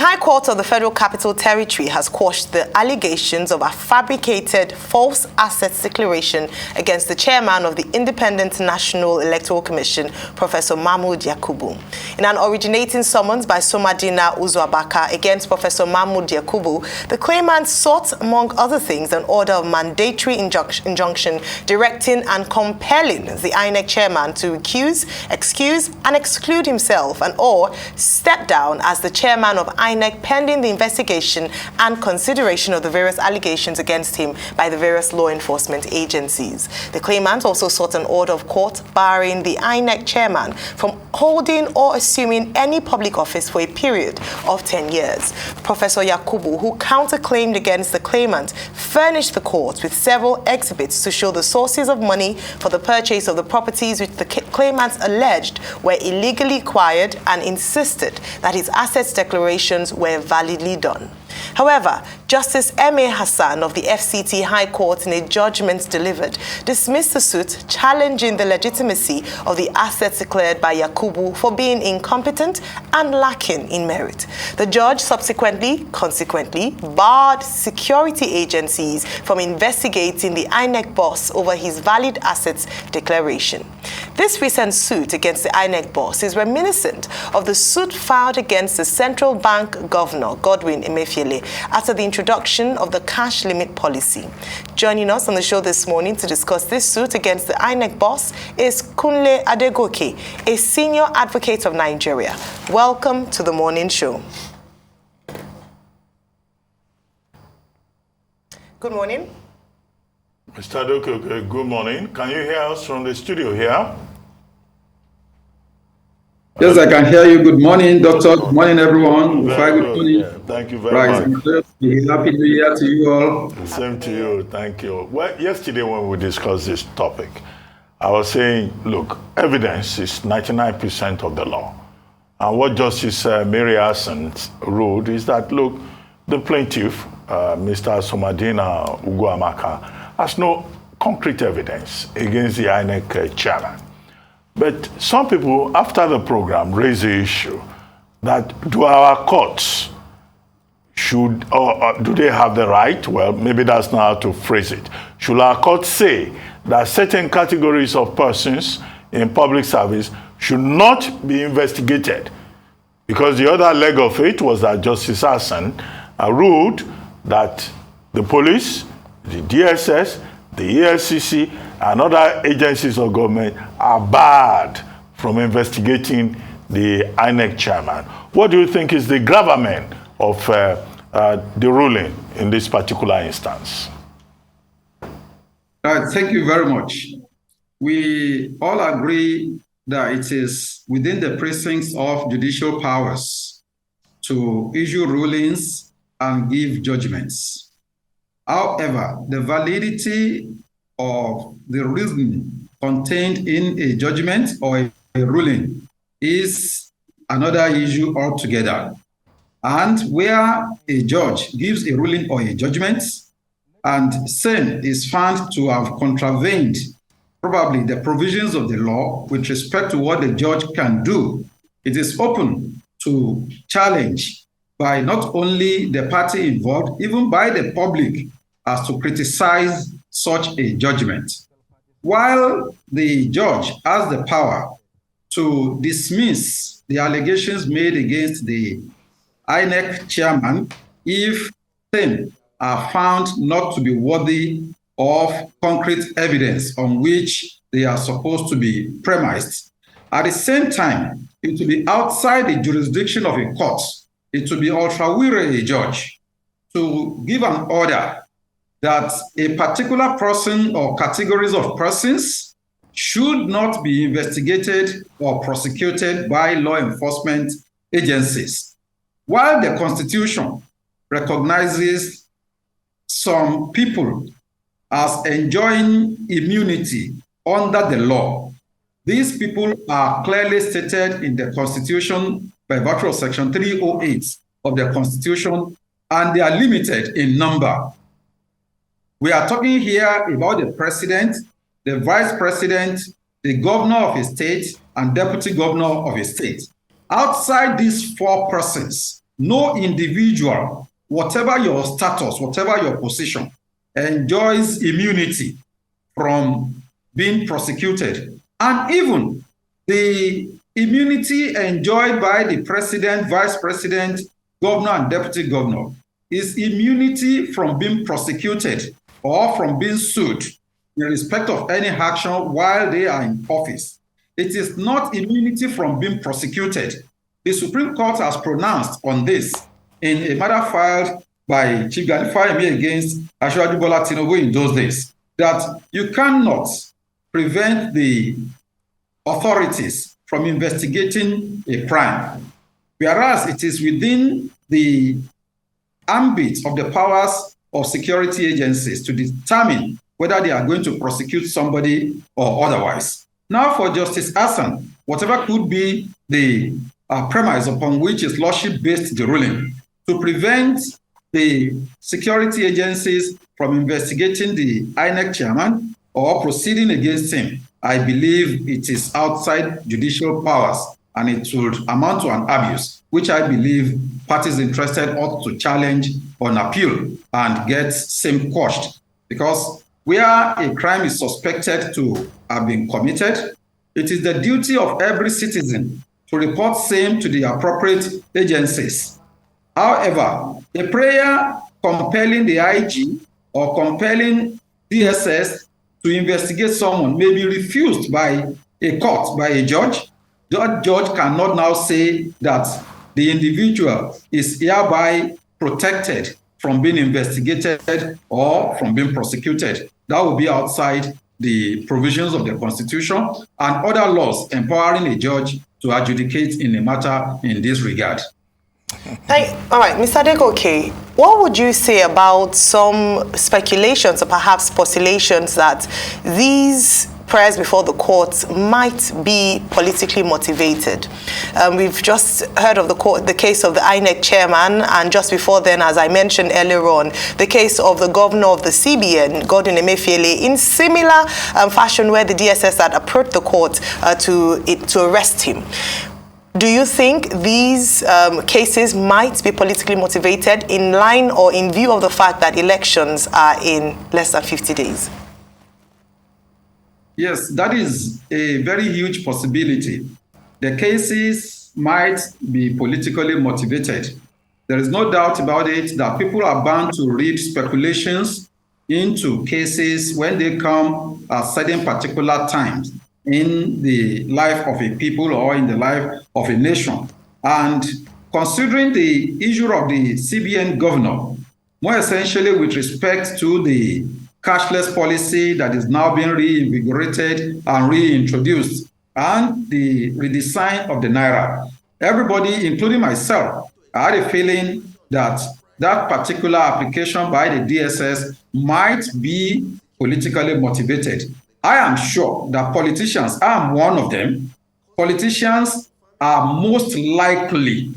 High Court of the Federal Capital Territory has quashed the allegations of a fabricated false assets declaration against the chairman of the Independent National Electoral Commission, Professor Mahmood Yakubu. In an originating summons by Somadina Uzuabaka against Professor Mahmood Yakubu, the claimant sought, among other things, an order of mandatory injunction directing and compelling the INEC chairman to recuse, excuse, and exclude himself and or step down as the chairman of INEC pending the investigation and consideration of the various allegations against him by the various law enforcement agencies. The claimant also sought an order of court barring the INEC chairman from holding or assuming any public office for a period of 10 years. Professor Yakubu, who counterclaimed against the claimant, furnished the court with several exhibits to show the sources of money for the purchase of the properties which the claimants alleged were illegally acquired and insisted that his assets declarations were validly done. However, Justice M.A. Hassan of the FCT High Court, in a judgment delivered, dismissed the suit challenging the legitimacy of the assets declared by Yakubu for being incompetent and lacking in merit. The judge consequently barred security agencies from investigating the INEC boss over his valid assets declaration. This recent suit against the INEC boss is reminiscent of the suit filed against the Central Bank Governor, Godwin Emefiele, after the introduction of the cash limit policy. Joining us on the show this morning to discuss this suit against the INEC boss is Kunle Adegoke, a senior advocate of Nigeria. Welcome to the morning show. Good morning. Mr. Adegoke, good morning. Can you hear us from the studio here? Yes, I can hear you. Good morning, Doctor. Good morning, everyone. Good morning. Yeah, thank you very much. Happy New Year to you all. Same to you. Thank you. Well, yesterday when we discussed this topic, I was saying, look, evidence is 99% of the law. And what Justice Mary Hassan ruled is that, look, the plaintiff, Mr. Somadina Uguamaka, has no concrete evidence against the INEC chairman. But some people, after the program, raise the issue that do our courts or do they have the right? Well, maybe that's not how to phrase it. Should our courts say that certain categories of persons in public service should not be investigated? Because the other leg of it was that Justice Hassan ruled that the police, the DSS, the EFCC, and other agencies of government are barred from investigating the INEC chairman. What do you think is the gravamen of the ruling in this particular instance? Thank you very much. We all agree that it is within the precincts of judicial powers to issue rulings and give judgments. However, the validity of the reasoning contained in a judgment or a ruling is another issue altogether. And where a judge gives a ruling or a judgment and same is found to have contravened probably the provisions of the law with respect to what the judge can do, it is open to challenge by not only the party involved, even by the public, as to criticize such a judgment. While the judge has the power to dismiss the allegations made against the INEC chairman if them are found not to be worthy of concrete evidence on which they are supposed to be premised. At the same time, it will be outside the jurisdiction of a court. It will be ultra vires a judge to give an order that a particular person or categories of persons should not be investigated or prosecuted by law enforcement agencies. While the Constitution recognizes some people as enjoying immunity under the law, these people are clearly stated in the Constitution by virtue of Section 308 of the Constitution, and they are limited in number. We are talking here about the president, the vice president, the governor of a state, and deputy governor of a state. Outside these four persons, no individual, whatever your status, whatever your position, enjoys immunity from being prosecuted. And even the immunity enjoyed by the president, vice president, governor, and deputy governor is immunity from being prosecuted or from being sued in respect of any action while they are in office. It is not immunity from being prosecuted. The Supreme Court has pronounced on this in a matter filed by Chief Gani Fayemi against Asiwaju Bola Tinubu in those days, that you cannot prevent the authorities from investigating a crime, whereas it is within the ambit of the powers of security agencies to determine whether they are going to prosecute somebody or otherwise. Now, for Justice Hassan, whatever could be the premise upon which his lordship based the ruling, to prevent the security agencies from investigating the INEC chairman or proceeding against him, I believe it is outside judicial powers, and it would amount to an abuse, which I believe parties interested ought to challenge on appeal and get same quashed. Because where a crime is suspected to have been committed, it is the duty of every citizen to report same to the appropriate agencies. However, a prayer compelling the IG or compelling DSS to investigate someone may be refused by a court, by a judge. The judge cannot now say that the individual is hereby protected from being investigated or from being prosecuted. That will be outside the provisions of the Constitution and other laws empowering a judge to adjudicate in a matter in this regard. All right, Mr. Adegoke, what would you say about some speculations or perhaps postulations that these prayers before the courts might be politically motivated? We've just heard of the case of the INEC chairman, and just before then, as I mentioned earlier on, the case of the governor of the CBN, Godwin Emefiele, in similar fashion where the DSS had approached the court to arrest him. Do you think these cases might be politically motivated in line or in view of the fact that elections are in less than 50 days? Yes, that is a very huge possibility. The cases might be politically motivated. There is no doubt about it that people are bound to read speculations into cases when they come at certain particular times in the life of a people or in the life of a nation. And considering the issue of the CBN governor, more essentially with respect to the cashless policy that is now being reinvigorated and reintroduced, and the redesign of the Naira, everybody, including myself, I had a feeling that that particular application by the DSS might be politically motivated. I am sure that politicians, I am one of them, politicians are most likely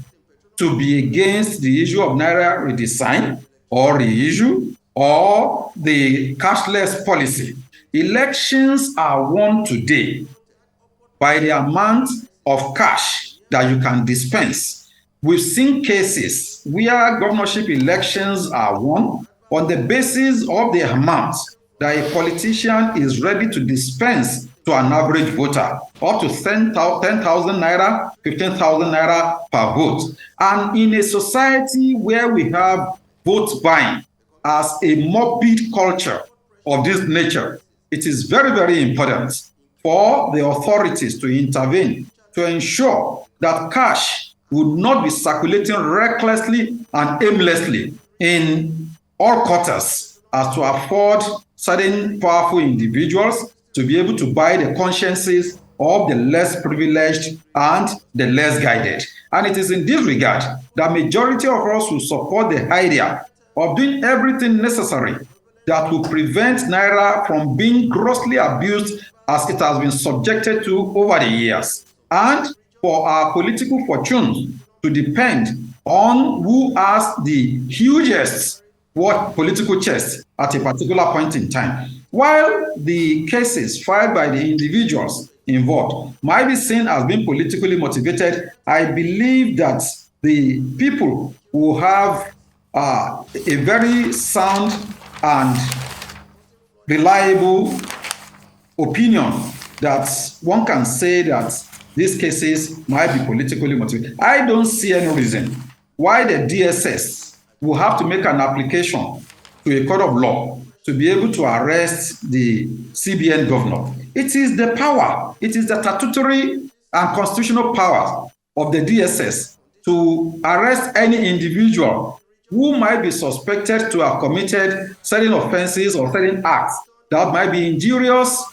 to be against the issue of Naira redesign or reissue or the cashless policy. Elections are won today by the amount of cash that you can dispense. We've seen cases where governorship elections are won on the basis of the amount that a politician is ready to dispense to an average voter, up to 10,000 naira, 15,000 naira per vote. And in a society where we have vote buying as a morbid culture of this nature, it is very, very important for the authorities to intervene to ensure that cash would not be circulating recklessly and aimlessly in all quarters, as to afford certain powerful individuals to be able to buy the consciences of the less privileged and the less guided. And it is in this regard that majority of us will support the idea of doing everything necessary that will prevent Naira from being grossly abused as it has been subjected to over the years, and for our political fortunes to depend on who has the hugest political chest at a particular point in time. While the cases filed by the individuals involved might be seen as being politically motivated, I believe that the people will have a very sound and reliable opinion that one can say that these cases might be politically motivated. I don't see any reason why the DSS will have to make an application to a court of law to be able to arrest the CBN governor. It is the power, it is the statutory and constitutional power of the DSS to arrest any individual who might be suspected to have committed certain offenses or certain acts that might be injurious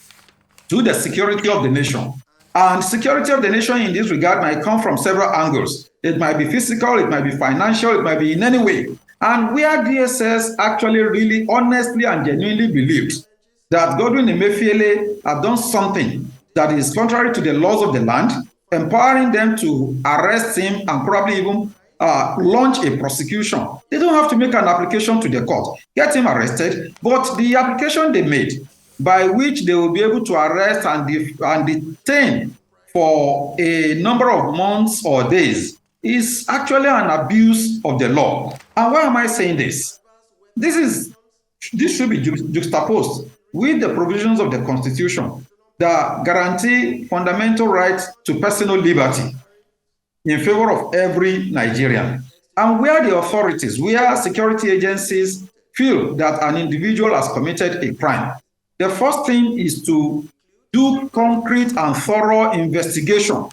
to the security of the nation. And security of the nation in this regard might come from several angles. It might be physical, it might be financial, it might be in any way. And where DSS actually really honestly and genuinely believed that Godwin Emefiele had done something that is contrary to the laws of the land, empowering them to arrest him and probably even launch a prosecution. They don't have to make an application to the court, get him arrested, but the application they made by which they will be able to arrest and detain for a number of months or days is actually an abuse of the law. And why am I saying this? This should be juxtaposed with the provisions of the Constitution that guarantee fundamental rights to personal liberty in favor of every Nigerian. And where the authorities, where security agencies feel that an individual has committed a crime, the first thing is to do concrete and thorough investigation.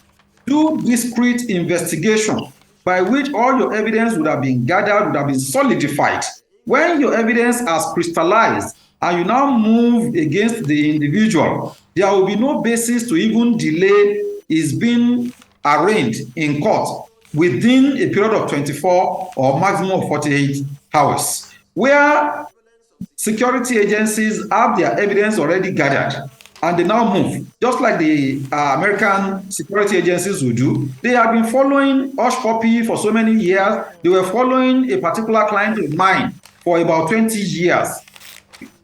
Do discrete investigation by which all your evidence would have been gathered, would have been solidified. When your evidence has crystallized and you now move against the individual, there will be no basis to even delay his being arraigned in court within a period of 24 or maximum of 48 hours. Where security agencies have their evidence already gathered and they now move, just like the American security agencies will do. They have been following Hush Puppy for so many years. They were following a particular client of mine for about 20 years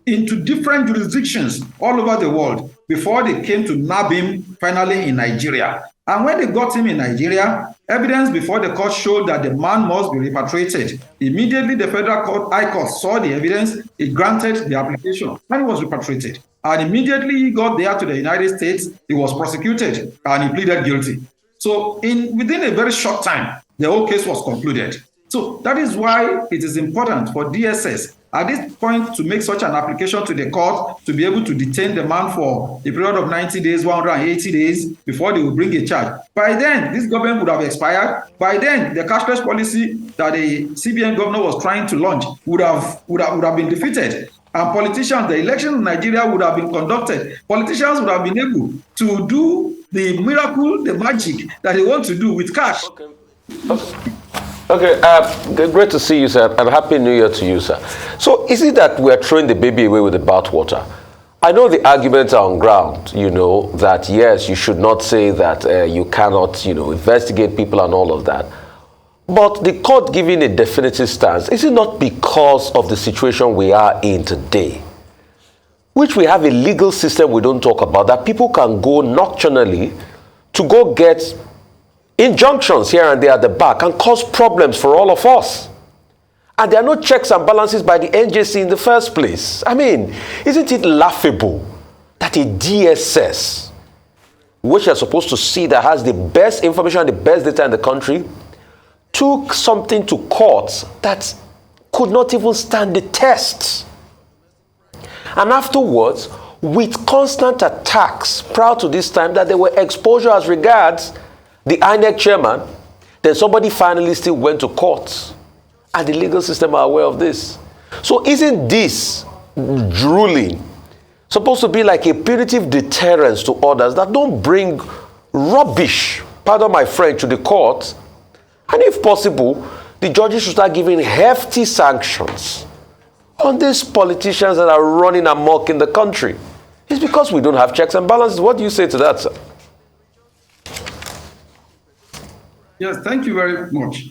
into different jurisdictions all over the world before they came to nab him finally in Nigeria. And when they got him in Nigeria, evidence before the court showed that the man must be repatriated. Immediately, the federal court, High Court, saw the evidence. It granted the application, and he was repatriated. And immediately he got there to the United States, he was prosecuted, and he pleaded guilty. So within a very short time, the whole case was concluded. So that is why it is important for DSS at this point to make such an application to the court to be able to detain the man for a period of 90 days, 180 days before they will bring a charge. By then, this government would have expired. By then, the cashless policy that the CBN governor was trying to launch would have been defeated. And politicians, the elections in Nigeria would have been conducted. Politicians would have been able to do the miracle, the magic that they want to do with cash. Okay, great to see you, sir, and Happy New Year to you, sir. So is it that we're throwing the baby away with the bathwater? I know the arguments are on ground, that yes, you should not say that you cannot, investigate people and all of that. But the court giving a definitive stance, is it not because of the situation we are in today, which we have a legal system we don't talk about, that people can go nocturnally to go get injunctions here and there at the back and cause problems for all of us? And there are no checks and balances by the NJC in the first place. I mean, isn't it laughable that a DSS, which you're supposed to see that has the best information and the best data in the country, took something to court that could not even stand the test? And afterwards, with constant attacks prior to this time, that there were exposure as regards the INEC chairman, then somebody finally still went to court, and the legal system are aware of this. So isn't this ruling supposed to be like a punitive deterrence to others that don't bring rubbish, pardon my French, to the court? And if possible, the judges should start giving hefty sanctions on these politicians that are running amok in the country. It's because we don't have checks and balances. What do you say to that, sir? Yes, thank you very much.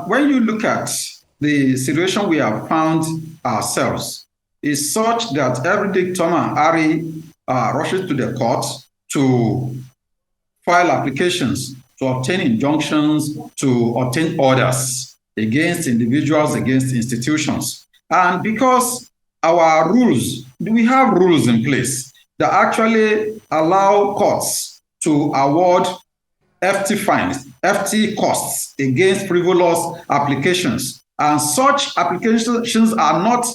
When you look at the situation we have found ourselves, is such that every day Tom and Harry rushes to the court to file applications to obtain injunctions, to obtain orders against individuals, against institutions. And because our rules, we have rules in place that actually allow courts to award FT fines, FT costs against frivolous applications. And such applications are not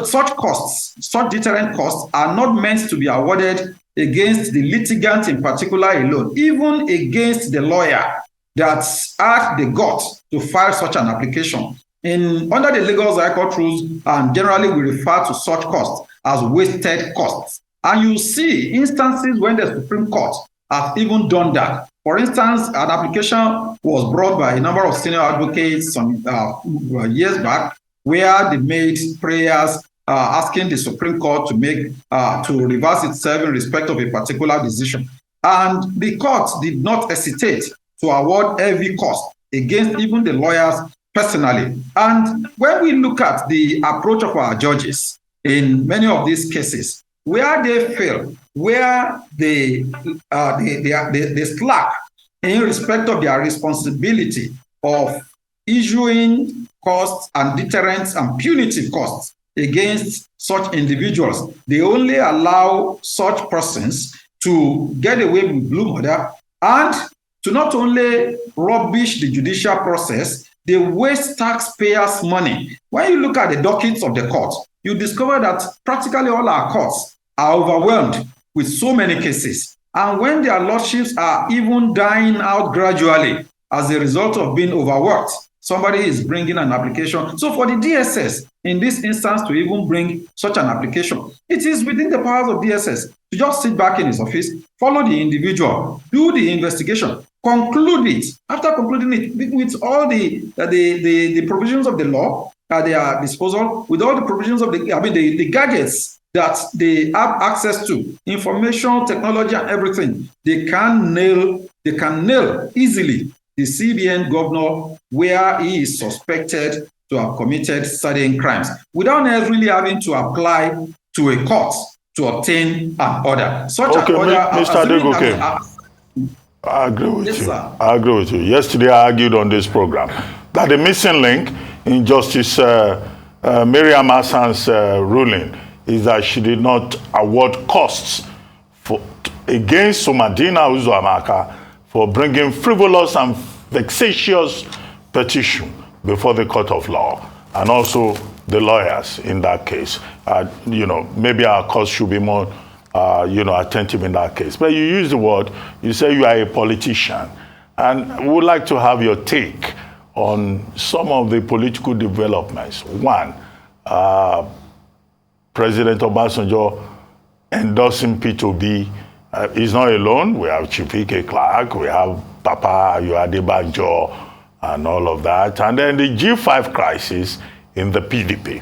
such costs, such deterrent costs are not meant to be awarded against the litigant in particular alone, even against the lawyer that had the guts to file such an application. Under the Lagos High Court rules, and generally we refer to such costs as wasted costs. And you see instances when the Supreme Court has even done that. For instance, an application was brought by a number of senior advocates some years back, where they made prayers asking the Supreme Court to reverse itself in respect of a particular decision. And the court did not hesitate to award heavy cost against even the lawyers personally. And when we look at the approach of our judges in many of these cases, where they fail, where they slack in respect of their responsibility of issuing costs and deterrents and punitive costs against such individuals, they only allow such persons to get away with blue murder and to not only rubbish the judicial process, they waste taxpayers' money. When you look at the dockets of the court, you discover that practically all our courts are overwhelmed with so many cases. And when their lordships are even dying out gradually as a result of being overworked, somebody is bringing an application. So for the DSS, in this instance, to even bring such an application, it is within the powers of DSS to just sit back in his office, follow the individual, do the investigation, conclude it. After concluding it with all the provisions of the law at their disposal, with all the provisions of the gadgets that they have access to, information, technology, and everything, they can nail easily the CBN governor where he is suspected to have committed certain crimes without necessarily having to apply to a court to obtain an order. Such an order, Mr. Adegoke, I agree with you. Sir. I agree with you. Yesterday I argued on this program that the missing link in Justice Miriam Hassan's ruling is that she did not award costs against Somadina Uzoamaka for bringing frivolous and vexatious petition before the court of law, and also the lawyers in that case. Maybe our court should be more, attentive in that case. But you use the word, you say you are a politician, and we would like to have your take on some of the political developments. One, President Obasanjo endorsing P2B. He's not alone. We have Chifike Clark, we have Papa Adebanjo, and all of that. And then the G5 crisis in the PDP.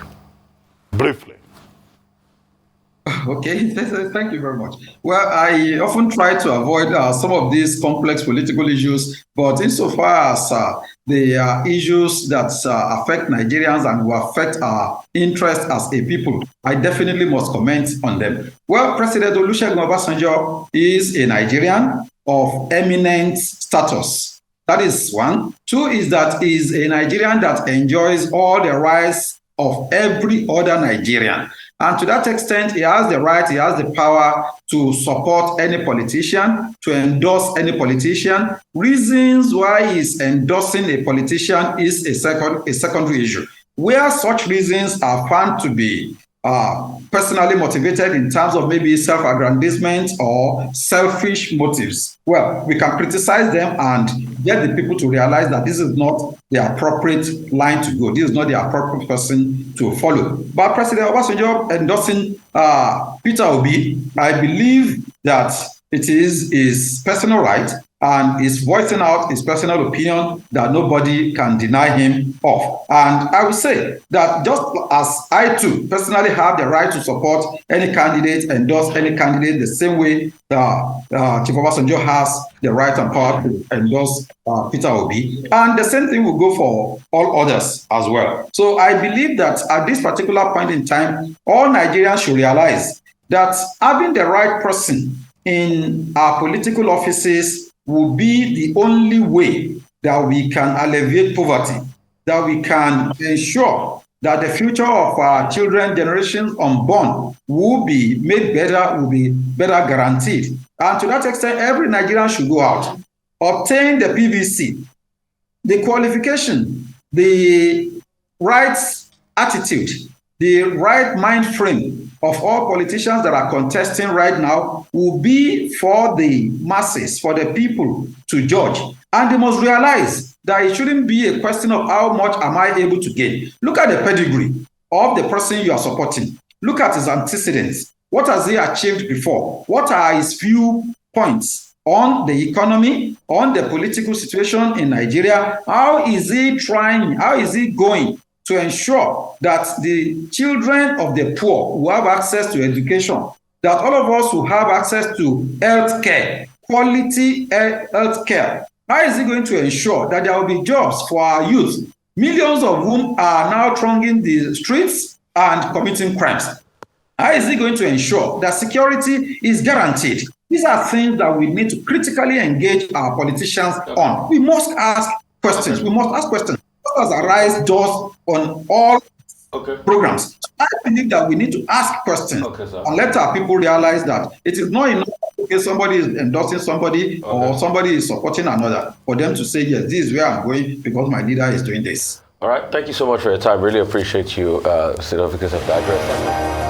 Briefly. Okay, thank you very much. Well, I often try to avoid some of these complex political issues, but insofar as they are issues that affect Nigerians and will affect our interest as a people, I definitely must comment on them. Well, President Olusegun Obasanjo is a Nigerian of eminent status. That is one. Two is that he is a Nigerian that enjoys all the rights of every other Nigerian. And to that extent, he has the right, he has the power to support any politician, to endorse any politician. Reasons why he's endorsing a politician is a secondary issue. Where such reasons are found to be personally motivated in terms of maybe self-aggrandizement or selfish motives, well, we can criticize them and get the people to realize that this is not the appropriate line to go. This is not the appropriate person to follow. But President Obasanjo endorsing Peter Obi, I believe that it is his personal right and is voicing out his personal opinion that nobody can deny him of. And I would say that just as I too personally have the right to support any candidate, endorse any candidate the same way Chief Obasanjo has the right and power to endorse Peter Obi. And the same thing will go for all others as well. So I believe that at this particular point in time, all Nigerians should realize that having the right person in our political offices will be the only way that we can alleviate poverty, that we can ensure that the future of our children, generations unborn, will be made better, will be better guaranteed. And to that extent, every Nigerian should go out, obtain the PVC, the qualification, the right attitude, the right mind frame of all politicians that are contesting right now will be for the masses, for the people to judge. And they must realize that it shouldn't be a question of how much am I able to gain. Look at the pedigree of the person you are supporting. Look at his antecedents. What has he achieved before? What are his few points on the economy, on the political situation in Nigeria? How is he trying? How is he going to ensure that the children of the poor will have access to education, that all of us will have access to health care, quality health care? How is he going to ensure that there will be jobs for our youth, millions of whom are now thronging the streets and committing crimes? How is he going to ensure that security is guaranteed? These are things that we need to critically engage our politicians on. We must ask questions. We must ask questions. What has arise just on all programs? I believe that we need to ask questions and let our people realize that it is not enough if somebody is endorsing somebody or somebody is supporting another for them to say, yes, this is where I'm going because my leader is doing this. All right. Thank you so much for your time. Really appreciate you, Senator, because of the address.